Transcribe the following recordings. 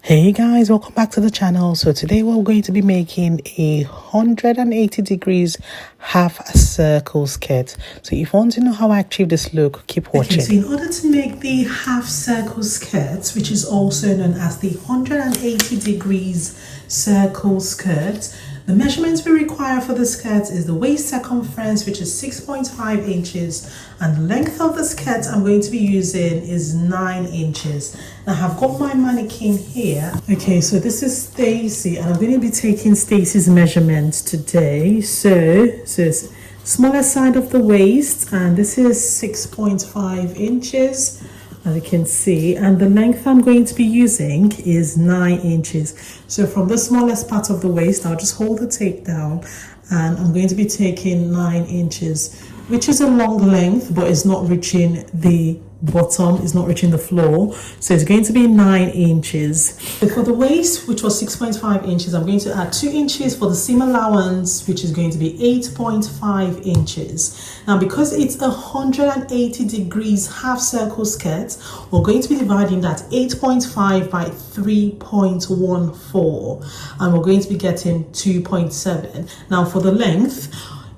Hey guys, welcome back to the channel. So today we're going to be making a 180 degrees half circle skirt. So if you want to know how I achieve this look, keep watching. Okay, so in order to make the half circle skirt, which is also known as the 180 degrees circle skirt, the measurements we require for the skirt is the waist circumference, which is 6.5 inches, and the length of the skirt I'm going to be using is 9 inches. Now I've got my mannequin here. Okay, so this is Stacy, and I'm going to be taking Stacy's measurements today. So it's smaller side of the waist, and this is 6.5 inches. As you can see, and the length I'm going to be using is 9 inches. So from the smallest part of the waist, I'll just hold the tape down, and I'm going to be taking 9 inches, which is a long length, but it's not reaching the bottom, it's not reaching the floor, so it's going to be 9 inches. So for the waist, which was 6.5 inches, I'm going to add 2 inches for the seam allowance, which is going to be 8.5 inches. Now because it's a 180 degrees half circle skirt, we're going to be dividing that 8.5 by 3.14, and we're going to be getting 2.7. Now for the length,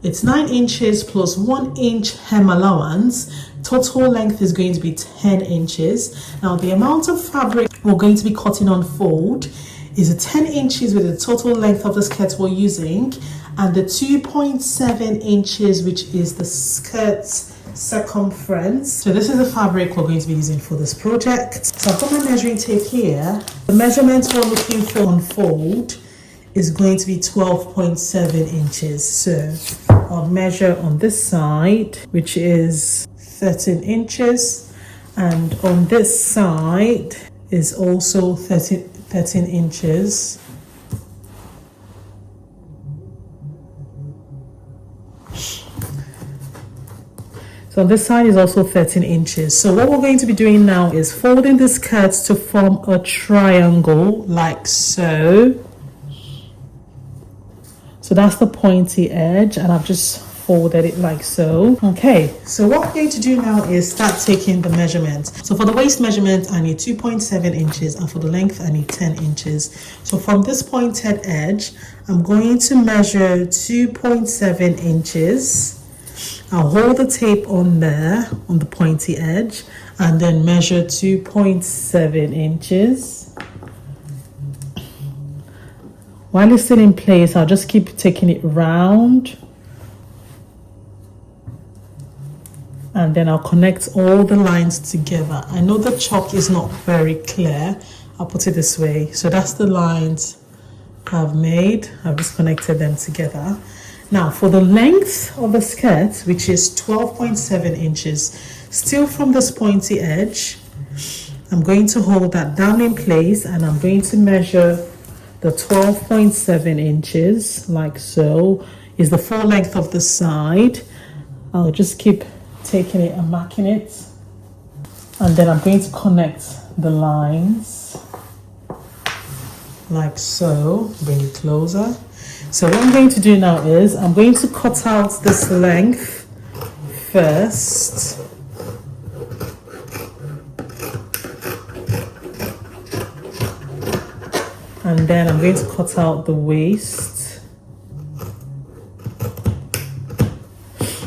it's 9 inches plus 1 inch hem allowance. Total length is going to be 10 inches. Now the amount of fabric we're going to be cutting on fold is 10 inches with the total length of the skirt we're using, and the 2.7 inches, which is the skirt's circumference. So this is the fabric we're going to be using for this project. So I've got my measuring tape here. The measurement we're looking for on fold is going to be 12.7 inches. So I'll measure on this side, which is 13 inches, and on this side is also 13 inches. So on this side is also 13 inches. So what we're going to be doing now is folding the skirt to form a triangle like so. So that's the pointy edge, and I've just folded it like so. Okay, so what we're going to do now is start taking the measurements. So for the waist measurement, I need 2.7 inches, and for the length, I need 10 inches. So from this pointed edge, I'm going to measure 2.7 inches. I'll hold the tape on there, on the pointy edge, and then measure 2.7 inches. While it's still in place, I'll just keep taking it round, and then I'll connect all the lines together. I know the chalk is not very clear. I'll put it this way. So that's the lines I've made. I've just connected them together. Now for the length of the skirt, which is 12.7 inches, still from this pointy edge, I'm going to hold that down in place, and I'm going to measure the 12.7 inches like so. Is the full length of the side. I'll just keep taking it and marking it, and then I'm going to connect the lines like so. Bring it closer. So what I'm going to do now is I'm going to cut out this length first. And then I'm going to cut out the waist.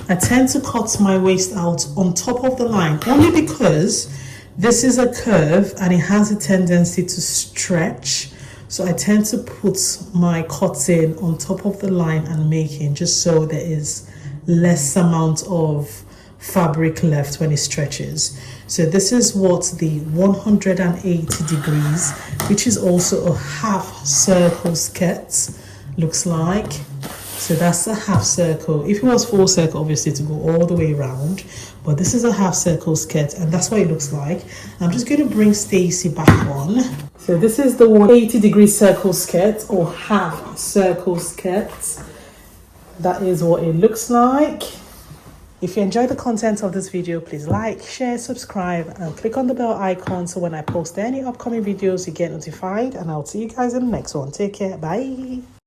I tend to cut my waist out on top of the line only because this is a curve and it has a tendency to stretch. So I tend to put my cutting on top of the line and making, just so there is less amount of fabric left when it stretches. So this is what the 180 degrees, which is also a half circle skirt, looks like. So that's a half circle. If it was full circle, obviously to go all the way around, but this is a half circle skirt, and that's what it looks like. I'm just going to bring Stacy back on. So this is the 180 degree circle skirt, or half circle skirt. That is what it looks like. If you enjoyed the content of this video, please like, share, subscribe, and click on the bell icon so when I post any upcoming videos, you get notified. And I'll see you guys in the next one. Take care. Bye.